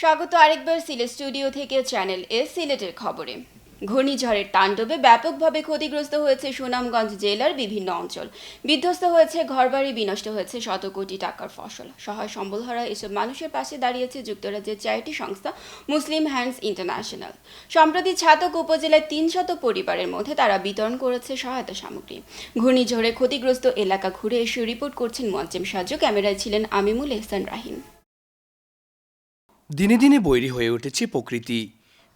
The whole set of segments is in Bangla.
স্বাগত আরেকবার সিলেট স্টুডিও থেকে চ্যানেল এ সিলেটের খবরে। ঘূর্ণিঝড়ের তাণ্ডবে ব্যাপকভাবে ক্ষতিগ্রস্ত হয়েছে সুনামগঞ্জ জেলার বিভিন্ন অঞ্চল। বিধ্বস্ত হয়েছে ঘরবাড়ি, বিনষ্ট হয়েছে শত কোটি টাকার ফসল। সহায় সম্বলহারা এসব মানুষের পাশে দাঁড়িয়েছে যুক্তরাজ্যের চ্যারিটি সংস্থা মুসলিম হ্যান্ডস ইন্টারন্যাশনাল। সম্প্রতি ছাতক উপজেলায় ৩০০ পরিবারের মধ্যে তারা বিতরণ করেছে সহায়তা সামগ্রী। ঘূর্ণিঝড়ে ক্ষতিগ্রস্ত এলাকা ঘুরে এসে রিপোর্ট করছেন মুয়াজ্জেম সাজু, ক্যামেরায় ছিলেন আমিমুল এহসান রাহিম। দিনে দিনে বৈরী হয়ে উঠেছে প্রকৃতি।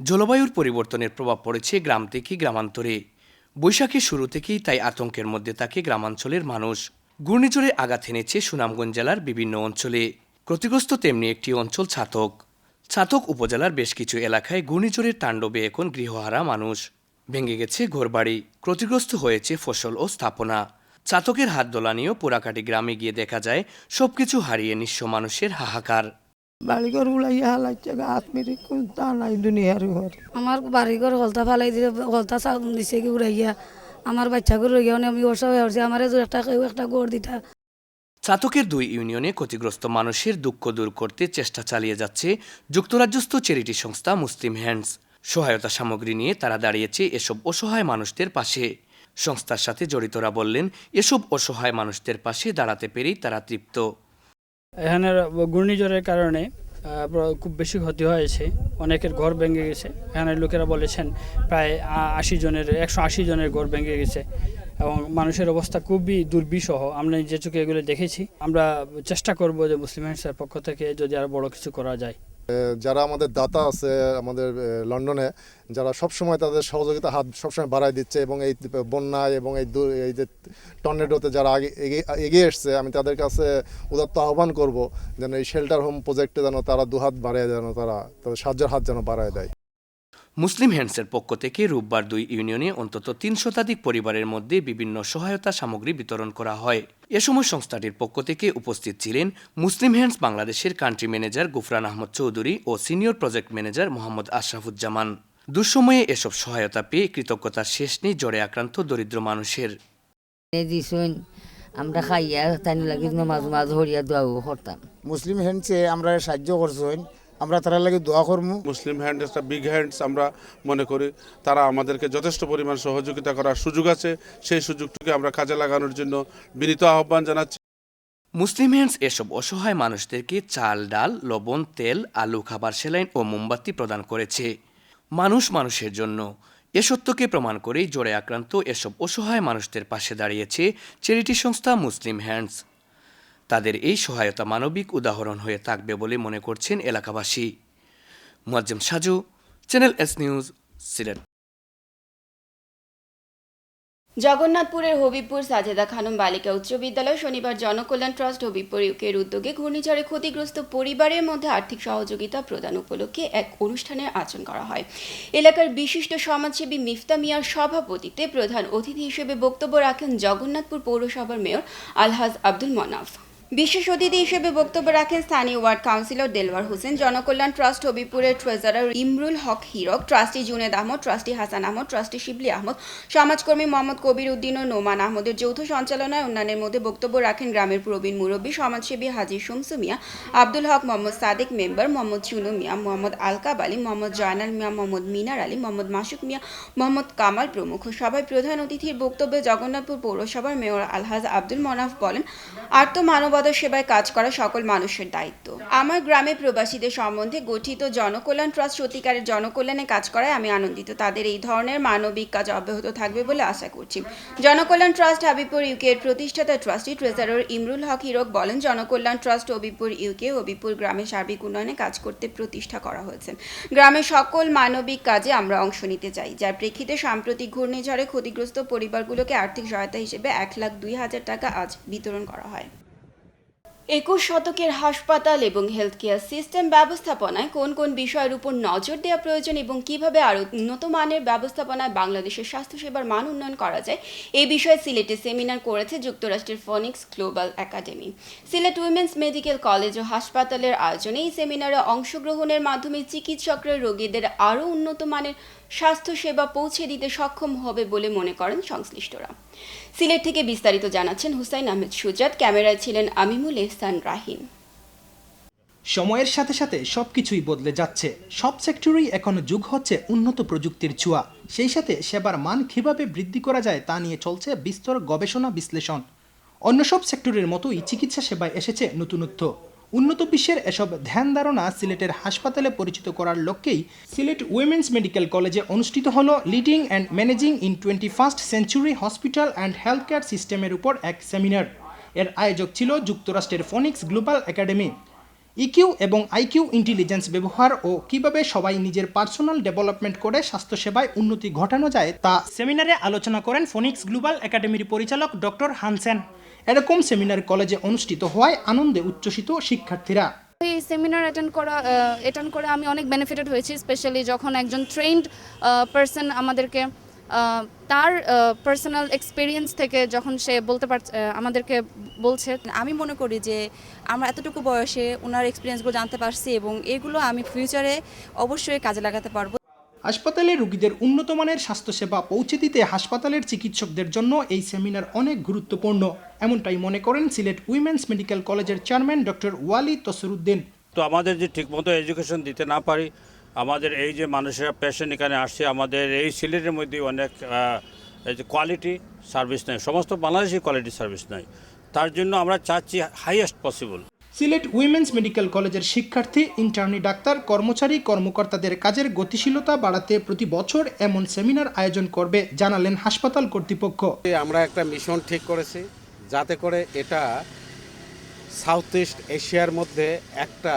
জলবায়ুর পরিবর্তনের প্রভাব পড়েছে গ্রাম থেকে গ্রামান্তরে। বৈশাখের শুরু থেকেই তাই আতঙ্কের মধ্যে থাকে গ্রামাঞ্চলের মানুষ। ঘূর্ণিঝড়ে আঘাত হেনেছে সুনামগঞ্জ জেলার বিভিন্ন অঞ্চলে। ক্ষতিগ্রস্ত তেমনি একটি অঞ্চল ছাতক উপজেলার বেশ কিছু এলাকায় ঘূর্ণিঝড়ের তাণ্ডবে এখন গৃহহারা মানুষ। ভেঙে গেছে ঘরবাড়ি, ক্ষতিগ্রস্ত হয়েছে ফসল ও স্থাপনা। ছাতকের হাত দোলানিও পোড়াকাটি গ্রামে গিয়ে দেখা যায় সবকিছু হারিয়ে নিঃস্ব মানুষের হাহাকার। বাড়িঘর উড়াইয়া হালাইছে গাছ মেরে তা নাই দুনিয়ার ঘর। আমার বাড়িঘর হলতা ফালাই দিয়ে হলতা চাউল দিছে কি উড়াইয়া আমার বাচ্চাগুলো রইয়া আমি অসহায় হয়েছে আমার একটা গড় দিতা। ছাতকের 2 ইউনিয়নে ক্ষতিগ্রস্ত মানুষের দুঃখ দূর করতে চেষ্টা চালিয়ে যাচ্ছে যুক্তরাজ্যস্থ চ্যারিটি সংস্থা মুসলিম হ্যান্ডস। সহায়তা সামগ্রী নিয়ে তারা দাঁড়িয়েছে এসব অসহায় মানুষদের পাশে। সংস্থার সাথে জড়িতরা বললেন, এসব অসহায় মানুষদের পাশে দাঁড়াতে পেরেই তারা তৃপ্ত। এখানে ঘূর্ণিঝড়ের কারণে খুব বেশি ক্ষতি হয়েছে, অনেকের ঘর ভেঙে গেছে। এখানে লোকেরা বলেছেন প্রায় 180 জনের ঘর ভেঙে গেছে এবং মানুষের অবস্থা খুবই দুর্বিষহ। আমরা যে চোখে এগুলো দেখেছি। আমরা চেষ্টা করব যে মুসলিম হ্যান্ডসের পক্ষ থেকে যদি আরো বড় কিছু করা যায়। যারা আমাদের দাতা আছে আমাদের লন্ডনে, যারা সবসময় তাদের সহযোগিতা হাত সবসময় বাড়ায় দিচ্ছে এবং এই বন্যায় এবং এই যে টর্নেডোতে যারা এগিয়ে এসছে, আমি তাদের কাছে উদাত্ত আহ্বান করব যেন এই শেল্টার হোম প্রজেক্টে যেন তারা দুহাত বাড়ায়, যেন তারা তাদের সাহায্যের হাত যেন বাড়ায় দেয়। মুসলিম হ্যান্ডসের পক্ষ থেকে রোববার 2 ইউনিয়নে অন্তত 3 শতাধিক পরিবারের মধ্যে বিভিন্ন সহায়তা সামগ্রী বিতরণ করা হয়। এ সময় সংস্থাটির পক্ষ থেকে উপস্থিত ছিলেন মুসলিম হ্যান্ডস বাংলাদেশের কান্ট্রি ম্যানেজার গুফরান আহমদ চৌধুরী ও senior project manager Mohammad Ashrafuzzaman. দুঃসময়ে এসব সহায়তা পেয়ে কৃতজ্ঞতার শেষ নেই জ্বরে আক্রান্ত দরিদ্র মানুষের। আমরা খাইয়া তাই লাগে মাঝ হরিয়া দোয়াও করতাম। মুসলিম হ্যান্ডসে আমরা সাহায্য করছেন, আমরা তারা লাগে দোয়া করবো। মুসলিম হ্যান্ড একটা বিগ হ্যান্ডস আমরা মনে করি, তারা আমাদেরকে যথেষ্ট পরিমাণ সহযোগিতা করার সুযোগ আছে, সেই সুযোগটিকে আমরা কাজে লাগানোর জন্য বিনীত আহ্বান জানাচ্ছি। মুসলিম হ্যান্ডস এসব অসহায় মানুষদেরকে চাল, ডাল, লবণ, তেল, আলু, খাবার, সেলাইন ও মোমবাতি প্রদান করেছে। মানুষ মানুষের জন্য, এ সত্যকে প্রমাণ করেই জ্বরে আক্রান্ত এসব অসহায় মানুষদের পাশে দাঁড়িয়েছে চ্যারিটি সংস্থা মুসলিম হ্যান্ডস। তাদের এই সহায়তা মানবিক উদাহরণ হয়ে থাকবে বলে মনে করছেন এলাকাবাসী। Muazzem Saju, channel S news, Sylhet. জগন্নাথপুরের হবিবপুর সাজেদা খানম বালিকা উচ্চ বিদ্যালয় শনিবার জনকল্যাণ ট্রাস্ট হবিবপুর ইউকের উদ্যোগে ঘূর্ণিঝড়ে ক্ষতিগ্রস্ত পরিবারের মধ্যে আর্থিক সহযোগিতা প্রদান উপলক্ষে এক অনুষ্ঠানের আয়োজন করা হয়। এলাকার বিশিষ্ট সমাজসেবী মিফতা মিয়ার সভাপতিত্বে প্রধান অতিথি হিসেবে বক্তব্য রাখেন জগন্নাথপুর পৌরসভার মেয়র আলহাজ আব্দুল মনাফ। বিশেষ অতিথি হিসেবে বক্তব্য রাখেন স্থানীয় ward councillor Delwar Hossain, Janakalyan trust হবিবপুরের treasurer Imrul Haque Hirok, trustee Juned Ahmad, trustee Hasan Ahmad, trustee Shibli Ahmad, সমাজকর্মী মোহাম্মদ কবির উদ্দিন ও নোমান আহমদের যৌথ সঞ্চালনায় অন্যান্যের মধ্যে বক্তব্য রাখেন গ্রামের প্রবীণ মুরব্বী সমাজসেবী হাজী শামসু মিয়া, আব্দুল হক, মোহাম্মদ সাদেক মেম্বার, মোহাম্মদ চুনু মিয়া, মোহাম্মদ আলকাব আলী, মোহাম্মদ জয়নাল মিয়া, মোহাম্মদ মিনার আলী, মোহাম্মদ মাসুক মিয়া, মোহাম্মদ কামাল প্রমুখ। সভায় প্রধান অতিথির বক্তব্যে জগন্নাথপুর পৌরসভার মেয়র আলহাজ আব্দুল মনাফ বলেন, আর্ত মানবতার সেবায় কাজ করা সকল মানুষের দায়িত্ব। আমার গ্রামে প্রবাসীদের সম্বন্ধে গঠিত জনকল্যাণ ট্রাস্ট সত্যিকারের জনকল্যাণে কাজ করায় আমি আনন্দিত। তাদের এই ধরনের মানবিক কাজ অব্যাহত থাকবে বলে আশা করছি। জনকল্যাণ ট্রাস্ট হবিবপুর ইউকের প্রতিষ্ঠাতা ট্রাস্টি ট্রেজারার ইমরুল হক হিরক বলেন, জনকল্যাণ ট্রাস্ট হবিবপুর ইউকে হবিবপুর গ্রামের সার্বিক উন্নয়নে কাজ করতে প্রতিষ্ঠা করা হয়েছে। গ্রামের সকল মানবিক কাজে আমরা অংশ নিতে চাই, যার প্রেক্ষিতে সাম্প্রতিক ঘূর্ণিঝড়ে ক্ষতিগ্রস্ত পরিবারগুলোকে আর্থিক সহায়তা হিসেবে 1,02,000 টাকা আজ বিতরণ করা হয়। 21 শতকের হাসপাতাল এবং হেলথ কেয়ার সিস্টেম ব্যবস্থাপনায় কোন কোন বিষয়ের উপর নজর দেওয়া প্রয়োজন এবং কিভাবে আরও উন্নত মানের ব্যবস্থাপনায় বাংলাদেশের স্বাস্থ্যসেবার মান উন্নয়ন করা যায়, এই বিষয়ে সিলেটে সেমিনার করেছে যুক্তরাষ্ট্রের Phoenix global academy. Sylhet women's medical college ও হাসপাতালের আয়োজনে এই সেমিনারে অংশগ্রহণের মাধ্যমে চিকিৎসকরা রোগীদের আরও উন্নত মানের স্বাস্থ্যসেবা পৌঁছে দিতে সক্ষম হবে বলে মনে করেন সংশ্লিষ্টরা। সিলেট থেকে বিস্তারিত জানাচ্ছেন হুসাইন আহমেদ সুজাত, ক্যামেরায় ছিলেন আমিমুল এহসান রাহিম। সময়ের সাথে সাথে সবকিছুই বদলে যাচ্ছে, সব সেক্টরেই এখন যুগ হচ্ছে উন্নত প্রযুক্তির ছোঁয়া। সেই সাথে সেবার মান কিভাবে বৃদ্ধি করা যায় তা নিয়ে চলছে বিস্তর গবেষণা বিশ্লেষণ। অন্য সব সেক্টরের মতোই চিকিৎসা সেবায় এসেছে নতুনত্ব। উন্নত বিশ্বের এসব ধ্যান ধারণা সিলেটের হাসপাতালে পরিচিত করার লক্ষ্যেই সিলেট উইমেন্স মেডিকেল কলেজে অনুষ্ঠিত হলো leading and managing in 21st century hospital and health care সিস্টেমের উপর এক সেমিনার। এর আয়োজক ছিল যুক্তরাষ্ট্রের ফোনিক্স গ্লোবাল একাডেমি। ইকিউ এবং আইকিউ ইন্টেলিজেন্স ব্যবহার ও কিভাবে সবাই নিজের পার্সোনাল ডেভেলপমেন্ট করে স্বাস্থ্যসেবায় উন্নতি ঘটানো যায় তা সেমিনারে আলোচনা করেন ফোনিক্স গ্লোবাল একাডেমির পরিচালক ডক্টর হানসেন। এরকম সেমিনার কলেজে অনুষ্ঠিত হওয়ায় আনন্দে উচ্ছ্বসিত শিক্ষার্থীরা। এই সেমিনার অ্যাটেন্ড করে আমি অনেক বেনিফিটেড হয়েছি, স্পেশালি যখন একজন ট্রেন্ড পারসন আমাদেরকে তার পার্সোনাল এক্সপিরিয়েন্স থেকে যখন সে আমাদেরকে বলছে। আমি মনে করি যে আমরা এতটুকু বয়সে ওনার এক্সপিরিয়েন্সগুলো জানতে পারছি এবং এগুলো আমি ফিউচারে অবশ্যই কাজে লাগাতে পারবো। হাসপাতালে রোগীদের উন্নত মানের স্বাস্থ্যসেবা পৌঁছে দিতে হাসপাতালের চিকিৎসকদের জন্য এই সেমিনার অনেক গুরুত্বপূর্ণ, এমনটাই মনে করেন সিলেট উইমেন্স মেডিকেল কলেজের চেয়ারম্যান ডক্টর ওয়ালি তসরুদ্দিন। তো আমাদের যে ঠিকমতো এডুকেশন দিতে না পারি, আমাদের এই যে মানুষেরা পেশেন্ট এখানে আসছে, আমাদের এই সিলেটের মধ্যে অনেক কোয়ালিটি সার্ভিস নেই, সমস্ত বাংলাদেশি কোয়ালিটি সার্ভিস নেই। তার জন্য আমরা চাচ্ছি highest possible. Sylhet women's medical কলেজের শিক্ষার্থী, ইন্টার্নি ডাক্তার, কর্মচারী, কর্মকর্তাদের কাজের গতিশীলতা বাড়াতে প্রতি বছর এমন সেমিনার আয়োজন করবে জানালেন হাসপাতাল কর্তৃপক্ষ। আমরা একটা মিশন ঠিক করেছি যাতে করে এটা সাউথ ইস্ট এশিয়ার মধ্যে একটা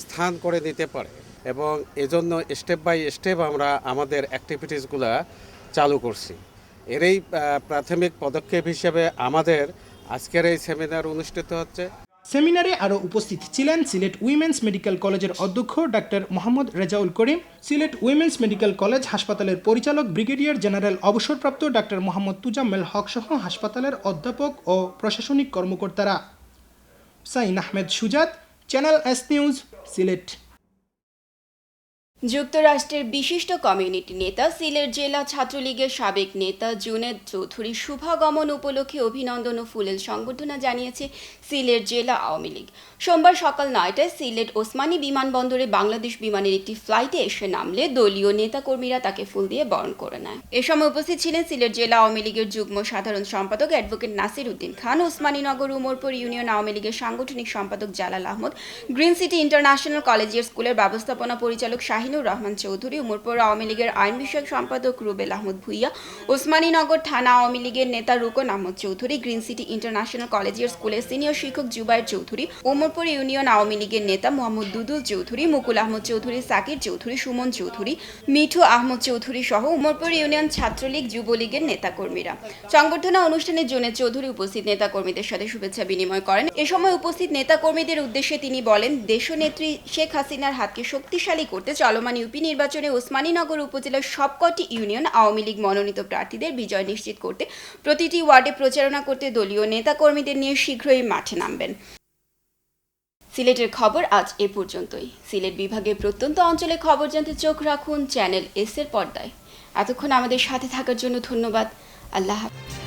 স্থান করে দিতে পারে এবং এজন্য স্টেপ বাই স্টেপ আমরা আমাদের অ্যাক্টিভিটিসগুলো চালু করছি। এরই প্রাথমিক পদক্ষেপ হিসেবে আমাদের আজকের এই সেমিনার অনুষ্ঠিত হচ্ছে। সেমিনারে আরও উপস্থিত ছিলেন সিলেট উইমেন্স মেডিকেল কলেজের অধ্যক্ষ doctor Mohammad Rezaul Karim, Sylhet women's medical college হাসপাতালের পরিচালক ব্রিগেডিয়ার জেনারেল অবসরপ্রাপ্ত ডাক্তার মোহাম্মদ তুজাম্মেল হক সহ হাসপাতালের অধ্যাপক ও প্রশাসনিক কর্মকর্তারা। সাইন আহমেদ সুজাত, চ্যানেল এস নিউজ, সিলেট। যুক্তরাষ্ট্রের বিশিষ্ট কমিউনিটি নেতা, সিলেট জেলা ছাত্রলীগের সাবেক নেতা জুনেদ চৌধুরীর শুভাগমন উপলক্ষে অভিনন্দন ও ফুলেল সংবর্ধনা জানিয়েছে সিলেট জেলা আওয়ামী লীগ। সোমবার সকাল 9টায় সিলেট ওসমানী বিমানবন্দরে বাংলাদেশ বিমানের একটি ফ্লাইটে এসে নামলে দলীয় নেতাকর্মীরা তাকে ফুল দিয়ে বরণ করে নেয়। এ সময় উপস্থিত ছিলেন সিলেট জেলা আওয়ামী লীগের যুগ্ম সাধারণ সম্পাদক অ্যাডভোকেট নাসির উদ্দিন খান, ওসমানীনগর উমরপুর ইউনিয়ন আওয়ামী লীগের সাংগঠনিক সম্পাদক Jalal Ahmad, Green city international collegiate স্কুলের ব্যবস্থাপনা পরিচালক শাহিনুর রহমান চৌধুরী, উমরপুর আওয়ামী লীগের আইন বিষয়ক সম্পাদক রুবেল আহমদ ভুইয়া, ওসমানীনগর থানা আওয়ামী লীগের নেতা Rukon Ahmad Chowdhury, green city international collegiate স্কুলের সিনিয়র শিক্ষক জুবাইর চৌধুরী, উমরপুর ইউনিয়ন আওয়ামী লীগের নেতা মোহাম্মদ দুদুল চৌধুরী, মুকুল আহমদ চৌধুরী, সাকির চৌধুরী, সুমন চৌধুরী, মিঠু আহমদ চৌধুরী সহ উমরপুর ইউনিয়ন ছাত্রলীগ যুবলীগের নেতাকর্মীরা। সংবর্ধনা অনুষ্ঠানে জুনেদ চৌধুরী উপস্থিত নেতাকর্মীদের সাথে শুভেচ্ছা বিনিময় করেন। এ সময় উপস্থিত নেতাকর্মীদের উদ্দেশ্যে তিনি বলেন, দেশনেত্রী শেখ হাসিনার হাতকে শক্তিশালী করতে চলমান ইউপি নির্বাচনে ওসমানীনগর উপজেলার সবকটি ইউনিয়ন আওয়ামী লীগ মনোনীত প্রার্থীদের বিজয় নিশ্চিত করতে প্রতিটি ওয়ার্ডে প্রচারণা করতে দলীয় নেতাকর্মীদের নিয়ে শীঘ্রই মাঠে নামবেন। সিলেটের খবর আজ এ পর্যন্তই। সিলেট বিভাগের প্রত্যন্ত অঞ্চলে খবর জানতে চোখ রাখুন চ্যানেল এস এর পর্দায়। এতক্ষণ আমাদের সাথে থাকার জন্য ধন্যবাদ। আল্লাহ হাফেজ।